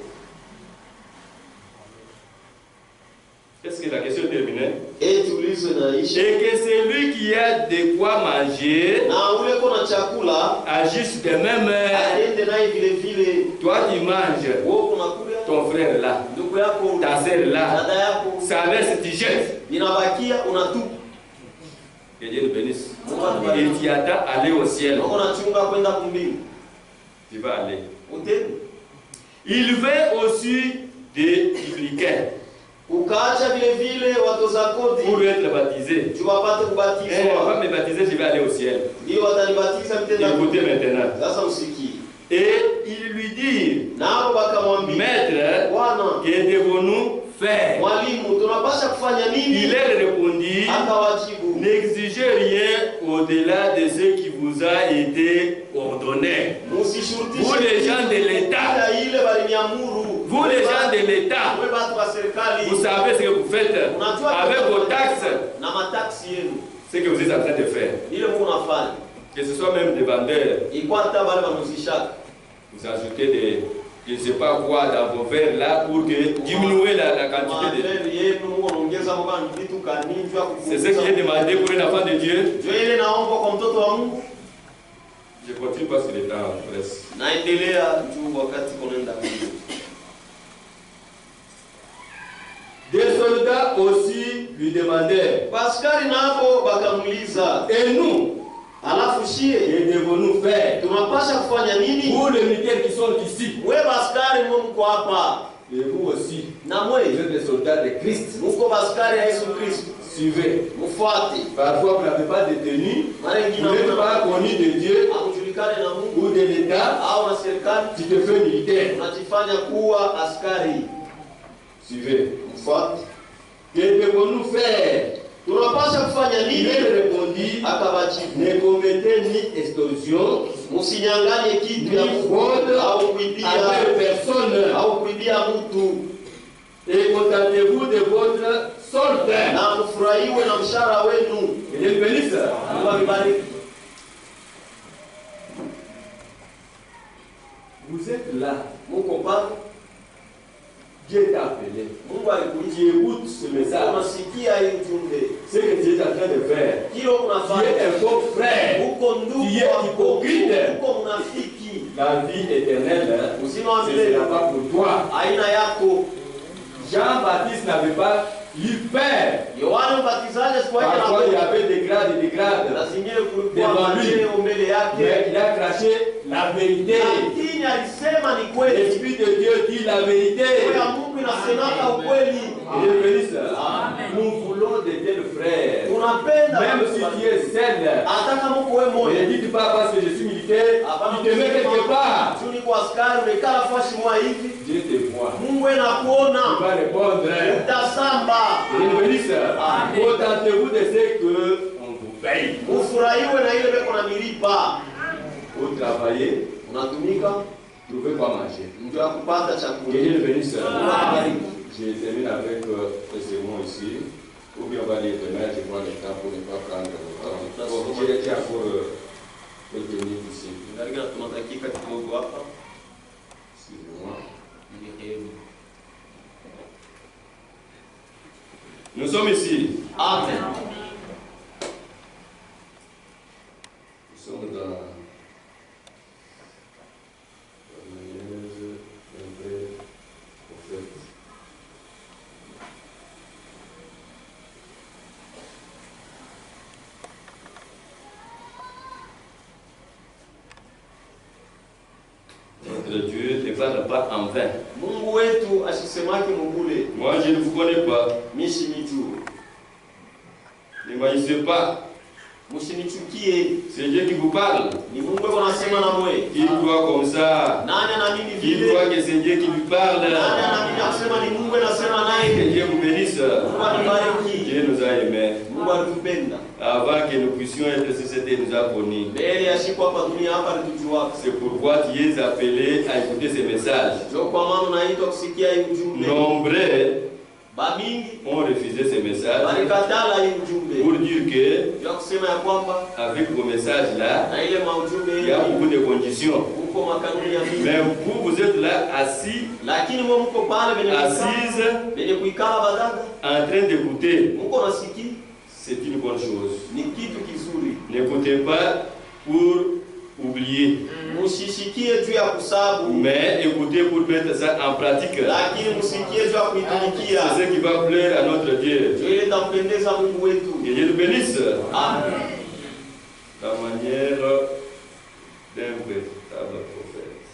Est-ce que la question est terminée? Eti ulizo naisha. Et que celui qui a de quoi manger Na ule kona chakula agisse de même. aende naye vile vile. Toi, tu manges. Wewe unakula, Ton frère là, ndugu yako, ta sœur là, dada yako, ça reste, tu jettes. inabakia unatupa. Que Dieu nous bénisse. Mungu atubariki. Et tu attends aller au ciel. Mungu anachunga kwenda kumbingu. Tu vas aller. Utende. Il veut aussi des publicains Ukaacha vile vile watoza kodi. pour être baptisé. Tu wapate On va kubatizwa. me baptiser, je vais aller au ciel. Ndio watanibatiza mtenda. Écoutez maintenant. Sasa usikie. Et il lui dit, Nao bakamwambia, Maître, Bwana, que devons-nous faire? mwalimu, tunapasha kufanya nini? Il leur répondit, Akawajibu, n'exigez rien au-delà de ce qui vous a été ordonné. musishurutishe Vous les gens de l'État, ile baliniamuru. vous les gens de l'État, Wewe watu wa serikali. vous savez ce que vous faites avec vos taxes, na mataksi yenu. ce que vous êtes en train de faire. Ile Mungu anafanya. Que ce soit même des vendeurs, Ilikuwa hata wale wanuzishaka. vous ajoutez des, je ne sais pas quoi dans vos verres là pour que diminuer la quantité de... Maandeli yenu Mungu anaongeza mwaka vitu kanini juu ya C'est ce qui est demandé pour un enfant de Dieu. Ndio ile naomba kwa mtoto wa Mungu. Je continue parce que le temps presse. Naendelea juu wakati kunaenda mbele. Des soldats aussi lui demandèrent, Askari nabo bakamuuliza, et nous, alafu shie que devons-nous faire tunapasha kufanya nini? pour les militaires qui sont ici? Wewe askari mko hapa Et vous aussi, na vous mwe êtes des soldats de Christ. mko askari ya Yesu Kristo. Suivez. Mfuate. Parfois, vous n'avez pas de tenue, Mara vous nyingine n'êtes pas connu de Dieu hamjulikane na Mungu ou de l'État, au na serikali, tu te fais militaire. unajifanya kuwa askari. Suivez. Mfuate. Que devons-nous faire? Tunapasha kufanya Il nini? lui répondit, Akawajibu, ne commettez ni extorsion, msinyanganye kitu ya ni Mungu fraude au kuibia avec personne, au kuibia mtu, et contentez-vous de votre solde. na mfurahiwe na mshahara wenu. Que Dieu bénisse. Mungu awabariki. Vous êtes là, Mungu kilo qui unafanya est un faux frère, uko ndugu qui est wa hypocrite. uko mnafiki. La vie éternelle, Uzima wa ce ne milele sera pas pour toi. aina yako. Jean-Baptiste n'avait pas eu peur. Yohana Mbatizaji sikuwaje Parfois, il y na avait des grades et des grades. na zingine kulikuwa Devant lui. majeo mbele yake, Mais il a craché la vérité. lakini alisema ni kweli. L'Esprit de Dieu dit la vérité. Roho ya Mungu inasemaka ukweli. Et je bénisse. Amen. Nous voulons de tels frères. Tunapenda Même si tu es seul. hata kama uko wewe Ne moja. dis pas parce que je suis militaire, tu te mets quelque part. Tuni kwa askari umekaa nafasi moja hivi. Dieu te voit. Mungu Tu anakuona. vas répondre. Utasamba. Et je bénisse. Contentez-vous de ce qu'on vous paye. Ufurahiwe na ile beko na milipa. Vous travaillez, Unatumika trouvez quoi manger. ndio ya kupata Que chakula. Dieu le bénisse. Amen. Je termine avec ce mot ici. Ou bien on va lire demain, je prends le temps pour ne pas prendre le temps. Bon, j'ai été encore quelques minutes ici. Ndio tunatakia kidogo hapa. Excusez-moi. Ni Nous sommes ici. Amen. Nous sommes dans Genèse, un vrai prophète. Notre Dieu ne parle pas en vain. Mungu wetu asisemake mubule. Moi, je ne vous connais pas. Mishimitu. Ne m'haïssez pas. Msinichukie. C'est Dieu qui vous parle. Ni Mungu wewe anasema na mwe. Qui croit comme ça? Nani anaamini Qui vile? croit que c'est Dieu qui lui parle? Nani anaamini anasema ni Mungu anasema Que naye? Dieu vous bénisse. Mungu anibariki. Dieu nous a aimés. Mungu alitupenda. Avant que nous puissions être sur cette terre, nous a connus. Mbele ya siku hapa dunia hapa alitujua. C'est pourquoi tu es appelé à écouter ces messages. Ndio kwa maana unaitwa kusikia hii ujumbe. Nombreux Bamingi ont refusé ces messages walikatala hii ujumbe. pour dire que, Ndio kusema ya kwamba avec vos messages-là, na ile maujumbe il y a beaucoup de conditions. huko makanuni ya Mungu. Mais vous êtes là assis, Lakini mwe mko pale benye assise, benye kuikala badada. en train d'écouter. Mko nasikia C'est une bonne chose. ni kitu kizuri. N'écoutez pas pour oublier, Musishikie juu ya kusabu, mais écoutez pour mettre ça en pratique. lakini musikie juu ya kuitumikia. C'est ce qui va plaire à notre Dieu. Ndio ile itampendeza Mungu wetu. Que Dieu nous bénisse. Amen. La manière d'un véritable prophète.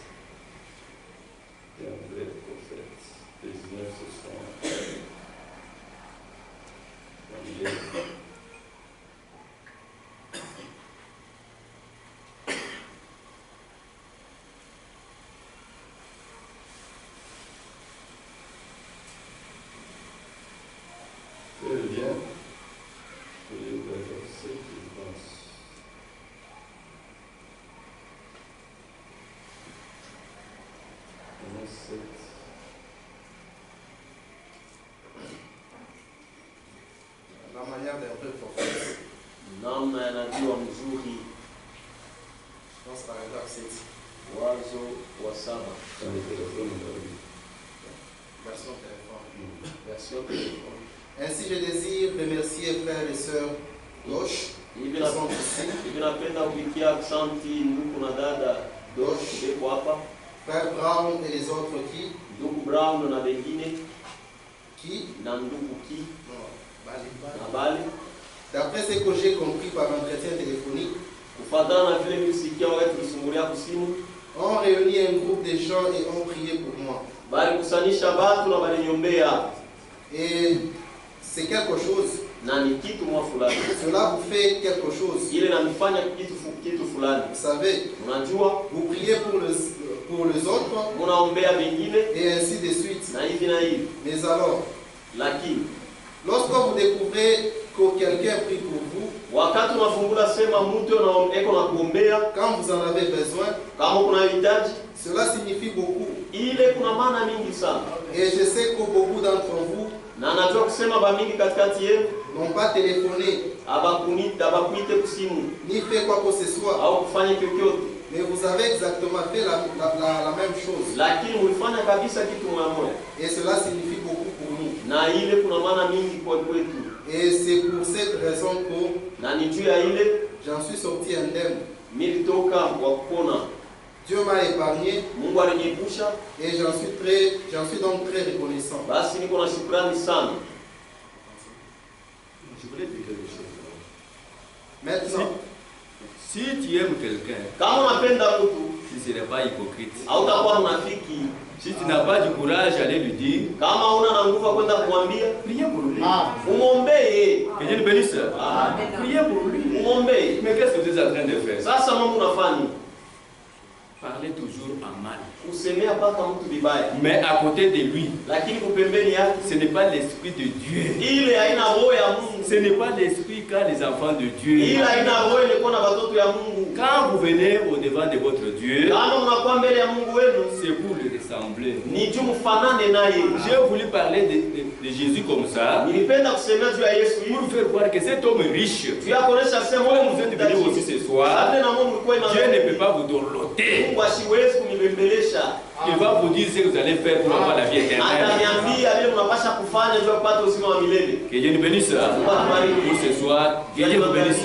D'un vrai prophète. Les 19 ce sont. Très bien. Je vais faire ce que je pense. La manière d'un vrai prophète. Namna ya nabii wa mzuri. Je pense paragraphe 7. Wazo wa saba. Dans le téléphone, on va dire. Version téléphone. Version téléphone. Ainsi, je désire remercier frères et sœurs gauche Hivi qui sont ici, napenda kupikia aksanti ndugu na dada Dosh beko hapa, frère Brown et les autres ndugu Brown na wengine qui na ndugu Ki non, Bali. na Bali. D'après ce que j'ai compris par l'entretien téléphonique, Kufuatana na vile nilisikia wakati tulisumbulia kusimu, ont réuni un groupe de gens et ont prié pour moi. bali kusanisha batu na balinyombea, Et c'est quelque chose. na ni kitu mwa fulani. Cela vous fait quelque chose. Ile nanifanya kitu fulani. Vous savez, Unajua, vous priez pour les autres munaombea wengine et ainsi de suite. na hivi na hivi, Mais alors, lakini lorsque vous découvrez que quelqu'un prie pour vous, wakati unafungula sema mtu eko na kuombea, quand vous en avez besoin, kama kuna hitaji, cela signifie beaucoup. ile kuna maana mingi sana. Et je sais que beaucoup d'entre vous Na najua kusema bamingi katikati yenu n'ont pas téléphoné, abakuite kusimu ni fait quoi que ce soit, au kufanya kyokyote, mais vous avez exactement fait la même chose. lakini mulifanya kabisa kitu moja moja, Et cela signifie beaucoup pour nous. na ile kuna maana mingi kwa kwetu. Et c'est pour cette raison que na ni juu ya ile j'en suis sorti indemne. nilitoka kwa kupona. Dieu m'a épargné Mungu aliniepusha, et j'en suis donc très reconnaissant. basi niko na shukrani sana. Je voulais dire quelque chose. Maintenant, Si tu aimes quelqu'un, Kama unapenda mtu, si ce n'est pas hypocrite, hautakuwa mnafiki. si tu n'as pas du courage d'aller lui dire, Kama una na nguvu ya kwenda kumwambia, priez pour lui. umwombee. Que Dieu le bénisse. Amen. Priez pour lui. Umwombee. Mais qu'est-ce que tu es en train de faire? Sasa mambo unafanya Parler toujours en mal. kusemea mpaka mtu vibaya, Mais à côté de lui, lakini kupembeni yake ce n'est pas l'esprit de Dieu. ile haina roho ya Mungu, Ce n'est pas l'esprit qu'a les enfants de Dieu. ile haina roho ilikuwa na watoto ya Mungu. Quand vous venez au devant de votre Dieu, Kama mnakuwa mbele ya Mungu wenu, c'est pour le ressembler. ni juu mfanane naye. J'ai voulu parler de Jésus comme ça, Nilipenda kusemea juu ya Yesu pour hivi, faire voir que cet homme riche, juu ya kuonesha sema comme wewe vous êtes mtajiri. venu aussi ce soir, Hata na Mungu mlikuwa Dieu ne peut ina pas vous dorloter. Mungu asiwezi kunibembelesha. Il va vous dire ce que vous allez faire pour avoir la vie éternelle. Ataniambia vile mnapasha kufanya juu ya kupata uzima wa milele. Que Dieu nous bénisse. Pour ce soir, que Dieu nous bénisse.